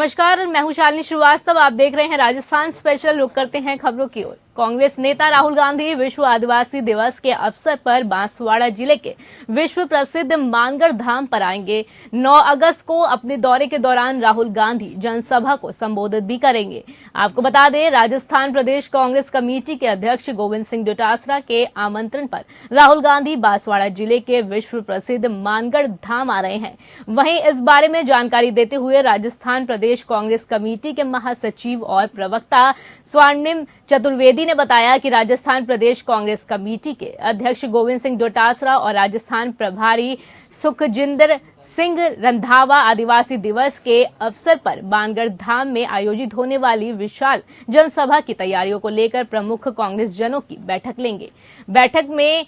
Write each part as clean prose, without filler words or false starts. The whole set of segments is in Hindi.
नमस्कार, मैं हूं शालिनी श्रीवास्तव। आप देख रहे हैं राजस्थान स्पेशल। रुक करते हैं खबरों की ओर। कांग्रेस नेता राहुल गांधी विश्व आदिवासी दिवस के अवसर पर बांसवाड़ा जिले के विश्व प्रसिद्ध मानगढ़ धाम पर आएंगे। 9 अगस्त को अपने दौरे के दौरान राहुल गांधी जनसभा को संबोधित भी करेंगे। आपको बता दें, राजस्थान प्रदेश कांग्रेस कमेटी के अध्यक्ष गोविंद सिंह डोटासरा के आमंत्रण पर राहुल गांधी बांसवाड़ा जिले के विश्व प्रसिद्ध मानगढ़ धाम आ रहे हैं। वहीं इस बारे में जानकारी देते हुए राजस्थान प्रदेश कांग्रेस कमेटी के महासचिव और प्रवक्ता स्वर्णिम चतुर्वेदी ने बताया कि राजस्थान प्रदेश कांग्रेस कमेटी के अध्यक्ष गोविंद सिंह डोटासरा और राजस्थान प्रभारी सुखजिंदर सिंह रंधावा आदिवासी दिवस के अवसर पर मानगढ़ धाम में आयोजित होने वाली विशाल जनसभा की तैयारियों को लेकर प्रमुख कांग्रेस जनों की बैठक लेंगे। बैठक में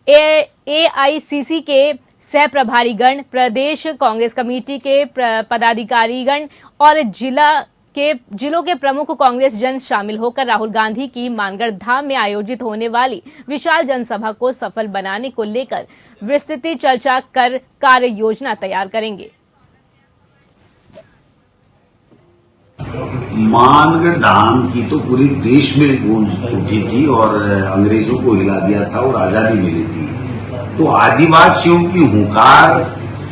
एआईसीसी के सह प्रभारीगण, प्रदेश कांग्रेस कमेटी के पदाधिकारीगण और जिलों के प्रमुख कांग्रेस जन शामिल होकर राहुल गांधी की मानगढ़ धाम में आयोजित होने वाली विशाल जनसभा को सफल बनाने को लेकर विस्तृत चर्चा कर कार्य योजना तैयार करेंगे। मानगढ़ धाम की तो पूरे देश में गूंज उठी थी और अंग्रेजों को हिला दिया था और आजादी मिली थी। तो आदिवासियों की हुंकार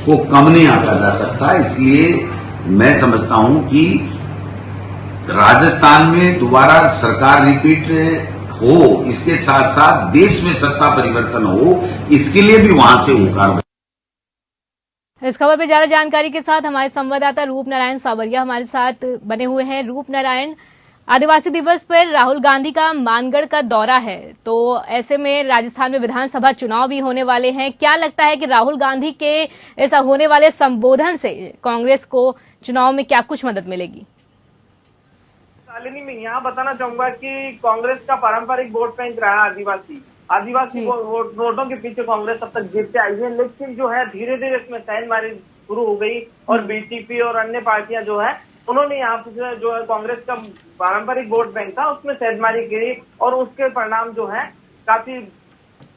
को कम नहीं आंका जा सकता। इसलिए मैं समझता हूं कि राजस्थान में दोबारा सरकार रिपीट हो, इसके साथ साथ देश में सत्ता परिवर्तन हो, इसके लिए भी वहां से हुंकार। इस खबर पर ज्यादा जानकारी के साथ हमारे संवाददाता रूप नारायण सावरिया हमारे साथ बने हुए हैं। रूप नारायण, आदिवासी दिवस पर राहुल गांधी का मानगढ़ का दौरा है, तो ऐसे में राजस्थान में विधानसभा चुनाव भी होने वाले हैं। क्या लगता है कि राहुल गांधी के ऐसा होने वाले संबोधन से कांग्रेस को चुनाव में क्या कुछ मदद मिलेगी? शालिनी, मैं यहाँ बताना चाहूंगा कि कांग्रेस का पारंपरिक वोट बैंक रहा आदिवासी वोटों के पीछे कांग्रेस अब तक जीतते आई है, लेकिन जो है धीरे धीरे इसमें सैनमारी शुरू हो गई और बीटीपी और अन्य पार्टियां जो है उन्होंने यहाँ पे जो है कांग्रेस का पारंपरिक वोट बैंक था उसमें सैनमारी की और उसके परिणाम जो है काफी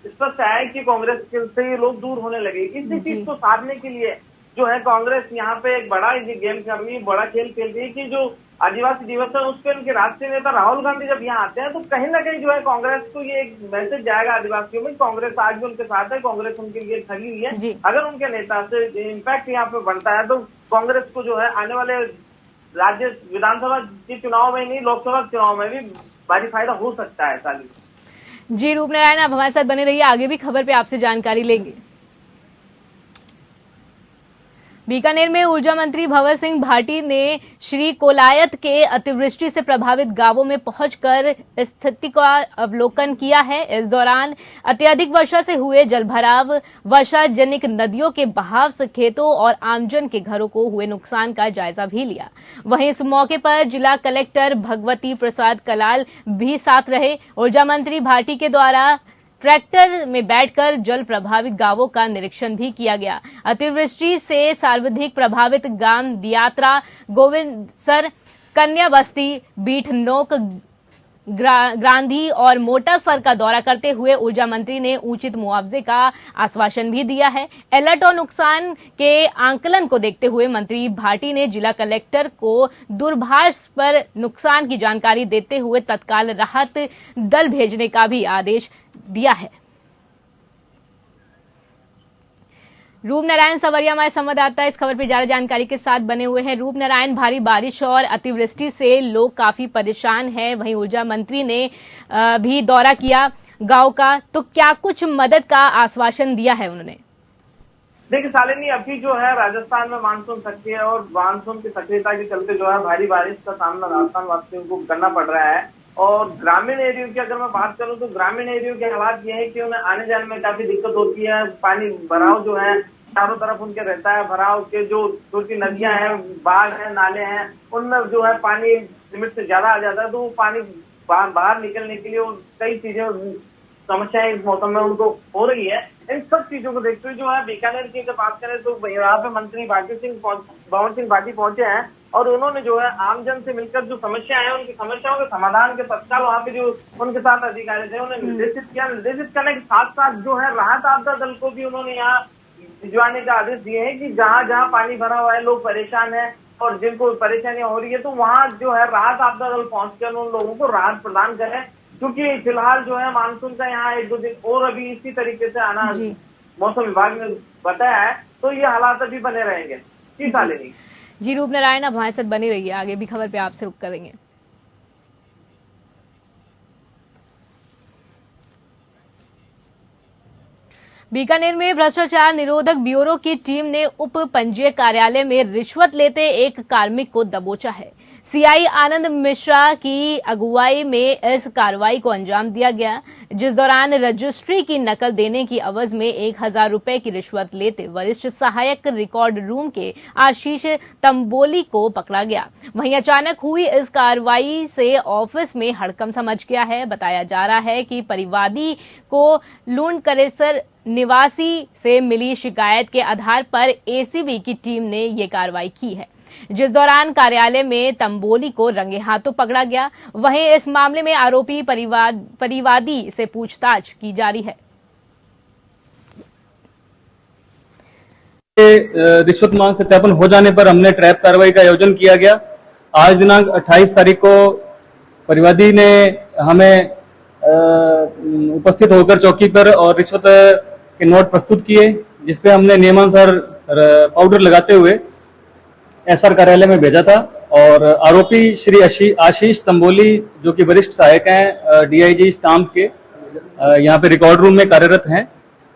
स्पष्ट है कि कांग्रेस से ये लोग दूर होने लगे। इसी चीज को साधने के लिए जो है कांग्रेस यहाँ पे एक बड़ा गेम कर रही है, बड़ा खेल खेल रही है कि जो आदिवासी दिवस है उस पर उनके राष्ट्रीय नेता राहुल गांधी जब यहाँ आते हैं तो कहीं ना कहीं जो है कांग्रेस को ये एक मैसेज जाएगा आदिवासियों में, कांग्रेस आज भी उनके साथ है, कांग्रेस उनके लिए खड़ी हुई है। अगर उनके नेता से इम्पैक्ट यहाँ पे बनता है तो कांग्रेस को जो है आने वाले राज्य विधानसभा के चुनाव में नहीं, लोकसभा चुनाव में भी भारी फायदा हो सकता है। साली जी रूप नारायण, आप हमारे साथ बने रहिए, आगे भी खबर पे आपसे जानकारी लेंगे। बीकानेर में ऊर्जा मंत्री भंवर सिंह भाटी ने श्री कोलायत के अतिवृष्टि से प्रभावित गांवों में पहुंचकर स्थिति का अवलोकन किया है। इस दौरान अत्यधिक वर्षा से हुए जलभराव, वर्षा जनित नदियों के बहाव से खेतों और आमजन के घरों को हुए नुकसान का जायजा भी लिया। वहीं इस मौके पर जिला कलेक्टर भगवती प्रसाद कलाल भी साथ रहे। ऊर्जा मंत्री भाटी के द्वारा ट्रैक्टर में बैठकर जल प्रभावित गांवों का निरीक्षण भी किया गया। अतिवृष्टि से सर्वाधिक प्रभावित गांव दियात्रा, गोविंदसर, कन्या बस्ती, बीठनोक, ग्रांधी और मोटासर का दौरा करते हुए ऊर्जा मंत्री ने उचित मुआवजे का आश्वासन भी दिया है। अलर्ट और नुकसान के आंकलन को देखते हुए मंत्री भाटी ने जिला कलेक्टर को दूरभाष पर नुकसान की जानकारी देते हुए तत्काल राहत दल भेजने का भी आदेश दिया है। रूप नारायण सावरिया हमारे संवाददाता इस खबर पर ज्यादा जानकारी के साथ बने हुए हैं। रूप नारायण, भारी बारिश और अतिवृष्टि से लोग काफी परेशान हैं। वहीं ऊर्जा मंत्री ने भी दौरा किया गांव का, तो क्या कुछ मदद का आश्वासन दिया है उन्होंने? देखिए शालिनी, अभी जो है राजस्थान में मानसून सक्रिय है और मानसून की सक्रियता के चलते जो है भारी बारिश का सामना राजस्थान वासियों को करना पड़ रहा है। और ग्रामीण एरियो की अगर मैं बात करूं तो ग्रामीण एरियो के हालात ये है कि उन्हें आने जाने में काफी दिक्कत होती है। पानी भराव जो है चारों तरफ उनके रहता है, भराव के जो छोटी नदियां हैं, बाढ़ है, नाले हैं, उनमें जो है पानी लिमिट से ज्यादा आ जाता है, तो वो पानी बाहर निकलने के लिए कई चीजें समस्याएं इस मौसम में उनको हो रही है। इन सब चीजों को देखते हुए जो है बीकानेर की अगर बात करें तो यहाँ पे मंत्री भंवर सिंह भाटी पहुंचे हैं और उन्होंने जो है आमजन से मिलकर जो समस्याएं हैं उनकी समस्याओं के समाधान के तत्काल वहाँ पे जो उनके साथ अधिकारी थे उन्हें निर्देशित किया। निर्देशित करने के साथ साथ जो है राहत आपदा दल को भी उन्होंने यहाँ भिजवाने का आदेश दिए हैं कि जहाँ जहाँ पानी भरा हुआ है, लोग परेशान हैं, और जिनको परेशानियां हो रही है, तो वहाँ जो है राहत आपदा दल पहुंचकर उन लोगों को राहत प्रदान करें, क्योंकि फिलहाल जो है मानसून का यहाँ 1-2 दिन और अभी इसी तरीके से आना मौसम विभाग ने बताया है, तो ये हालात अभी बने रहेंगे। जी शालिनी। जी रूप नारायण, अब हमारे साथ बनी रहिए, आगे भी खबर पे आपसे रुक करेंगे। बीकानेर में भ्रष्टाचार निरोधक ब्यूरो की टीम ने उप पंजीयक कार्यालय में रिश्वत लेते एक कार्मिक को दबोचा है। सीआई आनंद मिश्रा की अगुवाई में इस कार्रवाई को अंजाम दिया गया, जिस दौरान रजिस्ट्री की नकल देने की एवज में 1000 रुपए की रिश्वत लेते वरिष्ठ सहायक रिकॉर्ड रूम के आशीष तंबोली को पकड़ा गया। वहीं अचानक हुई इस कार्रवाई से ऑफिस में हड़कंप मच गया है। बताया जा रहा है कि परिवादी को लूणकरेसर निवासी से मिली शिकायत के आधार पर एसीबी की टीम ने ये कार्रवाई की है, जिस दौरान कार्यालय में तंबोली को रंगे हाथों पकड़ा गया। वहीं इस मामले में आरोपी परिवादी से पूछताछ की जा रही है। रिश्वत मांग सत्यापन हो जाने पर हमने ट्रैप कार्रवाई का आयोजन किया गया। आज दिनांक 28 तारीख को परिवादी ने हमें उपस्थित होकर चौकी पर और रिश्वत के नोट प्रस्तुत किए, जिसपे हमने नियमानुसार पाउडर लगाते हुए एसआर कार्यालय में भेजा था। और आरोपी श्री आशीष तंबोली, जो कि वरिष्ठ सहायक हैं डीआईजी स्टाम्प के, यहाँ पे रिकॉर्ड रूम में कार्यरत हैं,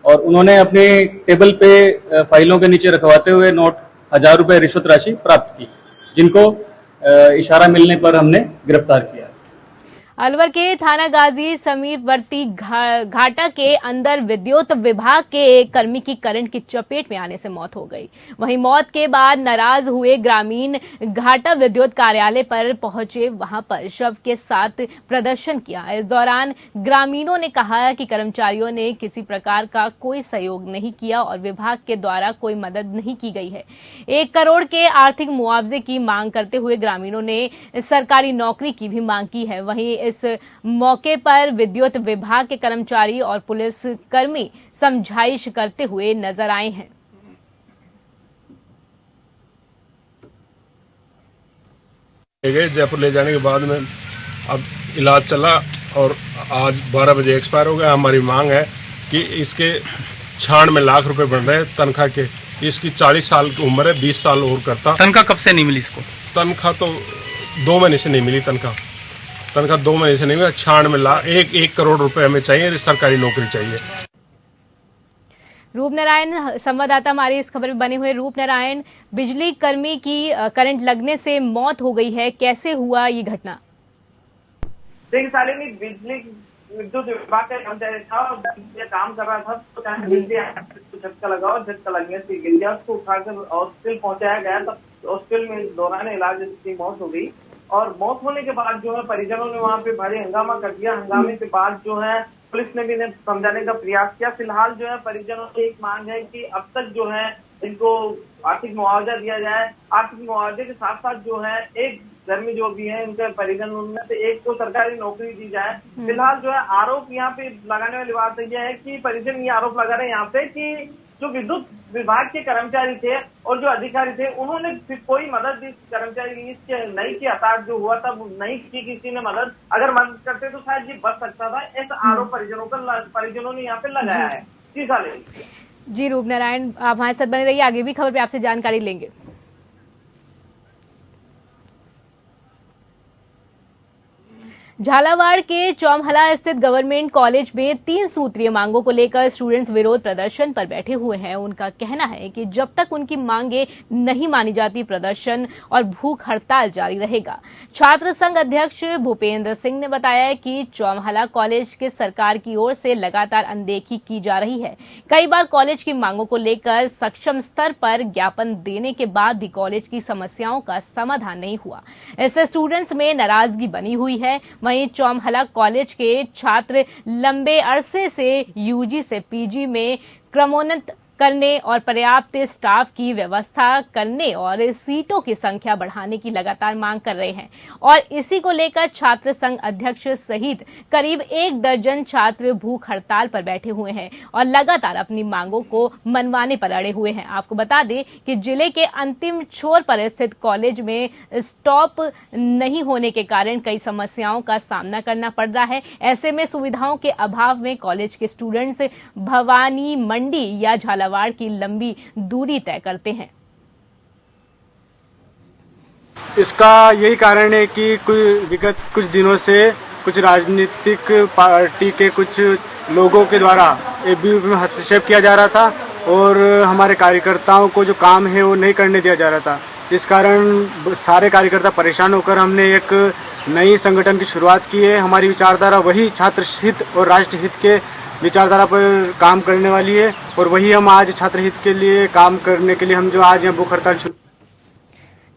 और उन्होंने अपने टेबल पे फाइलों के नीचे रखवाते हुए नोट 1000 रुपए रिश्वत राशि प्राप्त की, जिनको इशारा मिलने पर हमने गिरफ्तार किया। अलवर के थाना गाजी समीपवर्ती घाटा के अंदर विद्युत विभाग के एक कर्मी की करंट की चपेट में आने से मौत हो गई। वहीं मौत के बाद नाराज हुए ग्रामीण घाटा विद्युत कार्यालय पर पहुंचे, वहां पर शव के साथ प्रदर्शन किया। इस दौरान ग्रामीणों ने कहा कि कर्मचारियों ने किसी प्रकार का कोई सहयोग नहीं किया और विभाग के द्वारा कोई मदद नहीं की गई है। 1 करोड़ के आर्थिक मुआवजे की मांग करते हुए ग्रामीणों ने सरकारी नौकरी की भी मांग की है। वहीं इस मौके पर विद्युत विभाग के कर्मचारी और पुलिस कर्मी समझाइश करते हुए नजर आए हैं। जयपुर ले जाने के बाद में अब इलाज चला और आज 12 बजे एक्सपायर हो गया। हमारी मांग है कि इसके 96 लाख रुपए बन रहे हैं तनख्वाह के। इसकी 40 साल की उम्र है, 20 साल और करता। तनख्वाह कब से नहीं मिली इसको? तनख्वाह तो 2 महीने से नहीं मिली। तनख्वाह 2 महीने से नहीं मिली। 96 लाख, 1 करोड़ रुपए हमें चाहिए, सरकारी नौकरी चाहिए। रूप नारायण संवाददाता हमारी इस खबर में बने हुए। रूप नारायण, बिजली कर्मी की करंट लगने से मौत हो गई है, कैसे हुआ ये घटना? देखिए शालिनी, बिजली विद्युत विभाग का कर्मचारी था और काम कर रहा था, तो बिजली झटका लगा और झटका लगने से गिर गया। उसको उठाकर हॉस्पिटल पहुंचाया गया, तब हॉस्पिटल में दौरान इलाज उसकी मौत हो गई। और मौत होने के बाद जो है परिजनों ने वहां पे भारी हंगामा कर दिया। हंगामे के बाद जो है पुलिस ने भी इन्हें समझाने का प्रयास किया। फिलहाल जो है परिजनों की एक मांग है कि अब तक जो है इनको आर्थिक मुआवजा दिया जाए। आर्थिक मुआवजे के साथ साथ जो है एक घर में जो भी है उनके परिजन, उनमें से एक को सरकारी नौकरी दी जाए। फिलहाल जो है आरोप यहाँ पे लगाने वाली बात यह है कि परिजन ये आरोप लगा रहे हैं यहाँ पे कि जो विद्युत विभाग के कर्मचारी थे और जो अधिकारी थे, उन्होंने कोई मदद इस कर्मचारी नहीं की। हताहत जो हुआ था वो नहीं की किसी ने मदद। अगर मदद करते तो शायद ये बच सकता था। ऐसा आरोप परिजनों ने यहाँ पे लगाया है। जी साले जी रूप नारायण, आप हमारे साथ बने रहिए, आगे भी खबर पे आपसे जानकारी लेंगे। झालावाड़ के चौमहला स्थित गवर्नमेंट कॉलेज में 3 सूत्रीय मांगों को लेकर स्टूडेंट्स विरोध प्रदर्शन पर बैठे हुए हैं। उनका कहना है कि जब तक उनकी मांगे नहीं मानी जाती, प्रदर्शन और भूख हड़ताल जारी रहेगा। छात्र संघ अध्यक्ष भूपेंद्र सिंह ने बताया कि चौमहला कॉलेज के सरकार की ओर से लगातार अनदेखी की जा रही है। कई बार कॉलेज की मांगों को लेकर सक्षम स्तर पर ज्ञापन देने के बाद भी कॉलेज की समस्याओं का समाधान नहीं हुआ। इससे स्टूडेंट्स में नाराजगी बनी हुई है। वहीं चौमहला कॉलेज के छात्र लंबे अरसे से यूजी से पीजी में क्रमोन्नत करने और पर्याप्त स्टाफ की व्यवस्था करने और सीटों की संख्या बढ़ाने की लगातार मांग कर रहे हैं। और इसी को लेकर छात्र संघ अध्यक्ष सहित करीब 1 दर्जन छात्र भूख हड़ताल पर बैठे हुए हैं और लगातार अपनी मांगों को मनवाने पर अड़े हुए हैं। आपको बता दें कि जिले के अंतिम छोर पर स्थित कॉलेज में स्टॉप नहीं होने के कारण कई समस्याओं का सामना करना पड़ रहा है। ऐसे में सुविधाओं के अभाव में कॉलेज के स्टूडेंट्स भवानी मंडी या झालावाड़ की लंबी दूरी तय करते हैं। इसका यही कारण है कि विगत कुछ दिनों से कुछ राजनीतिक पार्टी के कुछ लोगों के द्वारा एबीवीपी में हस्तक्षेप किया जा रहा था और हमारे कार्यकर्ताओं को जो काम है वो नहीं करने दिया जा रहा था। इस कारण सारे कार्यकर्ता परेशान होकर हमने एक नई संगठन की शुरुआत की है। हमारी विचारधारा वही छात्र हित और राष्ट्र हित के विचारधारा पर काम करने वाली है और वही हम आज छात्र हित के लिए काम करने के लिए हम जो आज यहाँ भूख हड़ताल शुरू।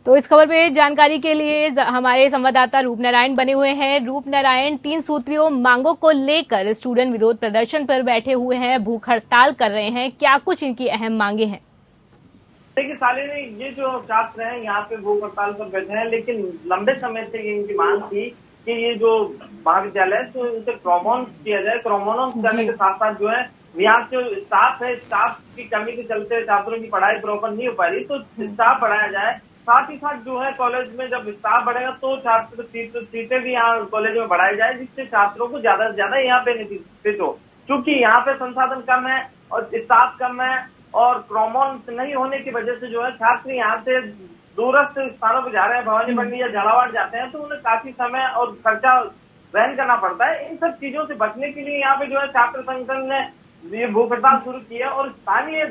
तो इस खबर पे जानकारी के लिए हमारे संवाददाता रूप नारायण बने हुए हैं। रूप नारायण, 3 सूत्रीय मांगों को लेकर स्टूडेंट विरोध प्रदर्शन पर बैठे हुए हैं, भूख हड़ताल कर रहे हैं, क्या कुछ इनकी अहम मांगे हैं? देखिए शालिनी, ये जो छात्र हैं यहाँ पे भूख हड़ताल पर बैठे हैं, लेकिन लंबे समय से इनकी मांग थी कि ये जो महाविद्यालय तो इसे प्रोमोन किया जाए। प्रोमोन करने के साथ साथ जो है यहाँ जो स्टाफ है, स्टाफ की कमी के चलते छात्रों की पढ़ाई प्रॉपर नहीं हो पा रही, तो स्टाफ बढ़ाया जाए। साथ ही साथ जो है कॉलेज में जब स्टाफ बढ़ेगा तो छात्र सीटें भी यहाँ कॉलेज में बढ़ाई जाए, जिससे छात्रों को ज्यादा से ज्यादा यहाँ बेनिफिट हो। क्योंकि यहाँ पे संसाधन कम है और स्टाफ कम है और प्रोमोन नहीं होने की वजह से जो है छात्र यहाँ से दूरस्थ स्थानों पर जा रहे हैं, भवानी मंडी या झालावाड़ जाते हैं, तो उन्हें काफी समय और खर्चा वहन करना पड़ता है। इन सब चीजों से बचने के लिए यहाँ पे जो है छात्र संगठन ने ये भूख हड़ताल शुरू की है और स्थानीय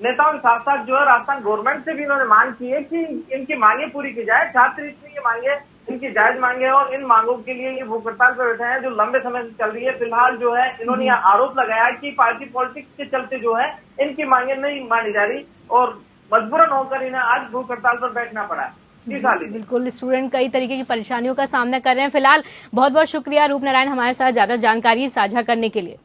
नेताओं के साथ साथ जो है राजस्थान गवर्नमेंट से भी इन्होंने मांग की है कि इनकी मांगे पूरी की जाए। छात्र इसलिए ये मांगे इनकी जायज मांगे और इन मांगों के लिए ये भूख हड़ताल पर बैठे हैं जो लंबे समय से चल रही है। फिलहाल जो है इन्होंने आरोप लगाया कि पार्टी पॉलिटिक्स के चलते जो है इनकी मांगे नहीं मानी जा रही और मजबूरन होकर इन्हें आज भूख हड़ताल पर बैठना पड़ा। बिल्कुल, स्टूडेंट कई तरीके की परेशानियों का सामना कर रहे हैं। फिलहाल बहुत बहुत शुक्रिया रूप नारायण हमारे साथ ज्यादा जानकारी साझा करने के लिए।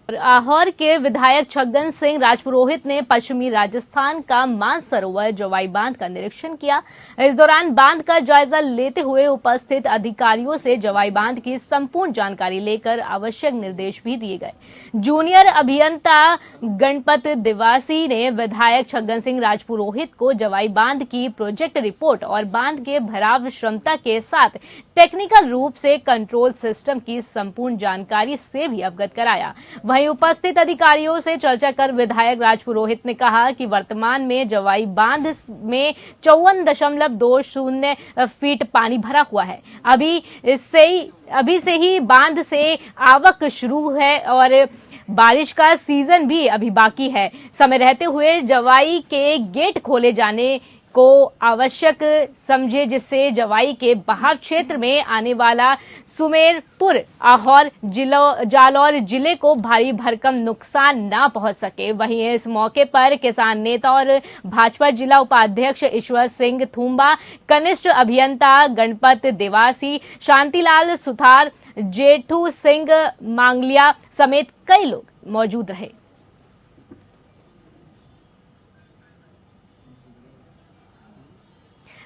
आहोर के विधायक छगन सिंह राजपुरोहित ने पश्चिमी राजस्थान का मानसरोवर जवाई बांध का निरीक्षण किया। इस दौरान बांध का जायजा लेते हुए उपस्थित अधिकारियों से जवाई बांध की संपूर्ण जानकारी लेकर आवश्यक निर्देश भी दिए गए। जूनियर अभियंता गणपत दिवासी ने विधायक छगन सिंह राजपुरोहित को जवाई बांध की प्रोजेक्ट रिपोर्ट और बांध के भराव क्षमता के साथ टेक्निकल रूप से कंट्रोल सिस्टम की संपूर्ण जानकारी से भी अवगत कराया। वहीं उपस्थित अधिकारियों से चर्चा कर विधायक राजपुरोहित ने कहा कि वर्तमान में जवाई बांध में 54.20 फीट पानी भरा हुआ है। अभी से ही बांध से आवक शुरू है और बारिश का सीजन भी अभी बाकी है। समय रहते हुए जवाई के गेट खोले जाने को आवश्यक समझे, जिससे जवाई के बहाव क्षेत्र में आने वाला सुमेरपुर आहोर जालौर जिले को भारी भरकम नुकसान ना पहुंच सके। वहीं इस मौके पर किसान नेता और भाजपा जिला उपाध्यक्ष ईश्वर सिंह थूम्बा, कनिष्ठ अभियंता गणपत देवासी, शांतिलाल सुथार, जेठू सिंह मांगलिया समेत कई लोग मौजूद रहे।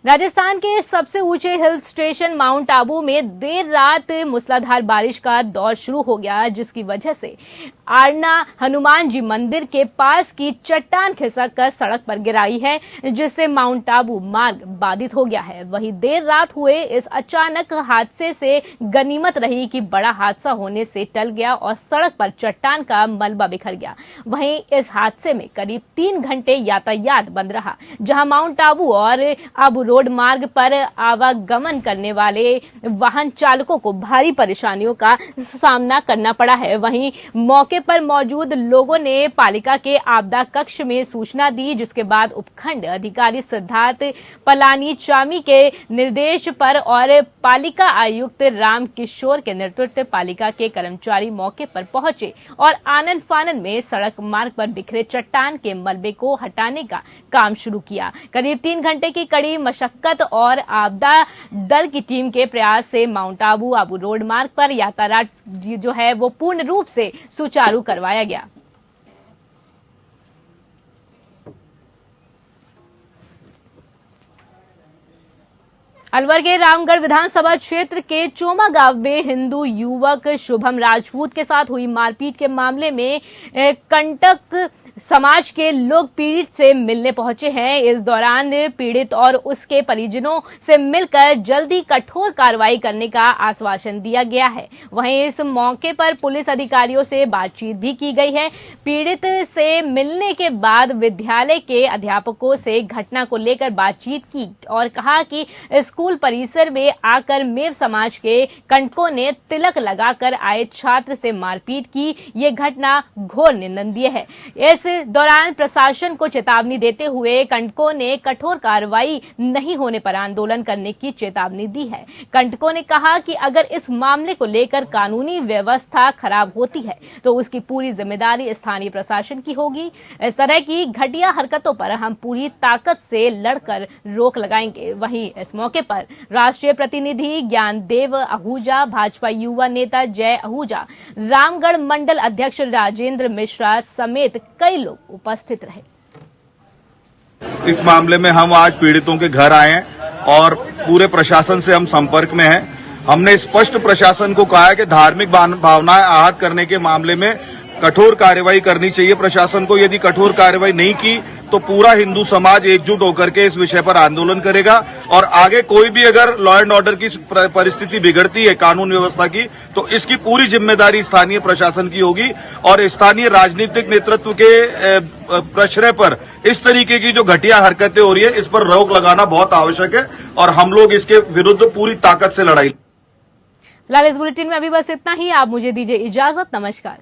राजस्थान के सबसे ऊंचे हिल स्टेशन माउंट आबू में देर रात मूसलाधार बारिश का दौर शुरू हो गया, जिसकी वजह से आरना हनुमान जी मंदिर के पास की चट्टान खिसक कर सड़क पर गिराई है, जिससे माउंट आबू मार्ग बाधित हो गया है। वहीं देर रात हुए इस अचानक हादसे से गनीमत रही कि बड़ा हादसा होने से टल गया और सड़क पर चट्टान का मलबा बिखर गया। वहीं इस हादसे में करीब 3 घंटे यातायात बंद रहा, जहां माउंट आबू और आबू रोड मार्ग पर आवागमन करने वाले वाहन चालकों को भारी परेशानियों का सामना करना पड़ा है। वहीं मौके पर मौजूद लोगों ने पालिका के आपदा कक्ष में सूचना दी, जिसके बाद उपखंड अधिकारी सिद्धार्थ पलानी चामी के निर्देश पर और पालिका आयुक्त राम किशोर के नेतृत्व पालिका के कर्मचारी मौके पर पहुंचे और आनन फानन में सड़क मार्ग पर बिखरे चट्टान के मलबे को हटाने का काम शुरू किया। करीब 3 घंटे की कड़ी मशक्कत और आपदा दल की टीम के प्रयास से माउंट आबू रोड मार्ग पर यातायात जो है वो पूर्ण रूप से सुचारू करवाया गया। अलवर के रामगढ़ विधानसभा क्षेत्र के चोमा गांव में हिंदू युवक शुभम राजपूत के साथ हुई मारपीट के मामले में कंटक समाज के लोग पीड़ित से मिलने पहुंचे हैं। इस दौरान पीड़ित और उसके परिजनों से मिलकर जल्दी कठोर कार्रवाई करने का आश्वासन दिया गया है। वहीं इस मौके पर पुलिस अधिकारियों से बातचीत भी की गई है। पीड़ित से मिलने के बाद विद्यालय के अध्यापकों से घटना को लेकर बातचीत की और कहा कि स्कूल परिसर में आकर मेव समाज के कंटकों ने तिलक लगाकर आए छात्र से मारपीट की। ये घटना घोर निंदनीय है। इस दौरान प्रशासन को चेतावनी देते हुए कंटकों ने कठोर कार्रवाई नहीं होने पर आंदोलन करने की चेतावनी दी है। कंटकों ने कहा कि अगर इस मामले को लेकर कानूनी व्यवस्था खराब होती है तो उसकी पूरी जिम्मेदारी स्थानीय प्रशासन की होगी। इस तरह की घटिया हरकतों पर हम पूरी ताकत से लड़कर रोक लगाएंगे। वहीं इस मौके पर राष्ट्रीय प्रतिनिधि ज्ञानदेव आहूजा, भाजपा युवा नेता जय आहूजा, रामगढ़ मंडल अध्यक्ष राजेंद्र मिश्रा समेत कई लोग उपस्थित रहे। इस मामले में हम आज पीड़ितों के घर आए हैं और पूरे प्रशासन से हम संपर्क में हैं। हमने स्पष्ट प्रशासन को कहा है कि धार्मिक भावनाएं आहत करने के मामले में कठोर कार्रवाई करनी चाहिए प्रशासन को। यदि कठोर कार्रवाई नहीं की तो पूरा हिंदू समाज एकजुट होकर के इस विषय पर आंदोलन करेगा और आगे कोई भी अगर लॉ एंड ऑर्डर की परिस्थिति बिगड़ती है कानून व्यवस्था की तो इसकी पूरी जिम्मेदारी स्थानीय प्रशासन की होगी और स्थानीय राजनीतिक नेतृत्व के प्रश्रय पर इस तरीके की जो घटिया हरकतें हो रही है इस पर रोक लगाना बहुत आवश्यक है और हम लोग इसके विरुद्ध पूरी ताकत से लड़ाई। फिलहाल इस बुलेटिन में अभी बस इतना ही। आप मुझे दीजिए इजाजत। नमस्कार।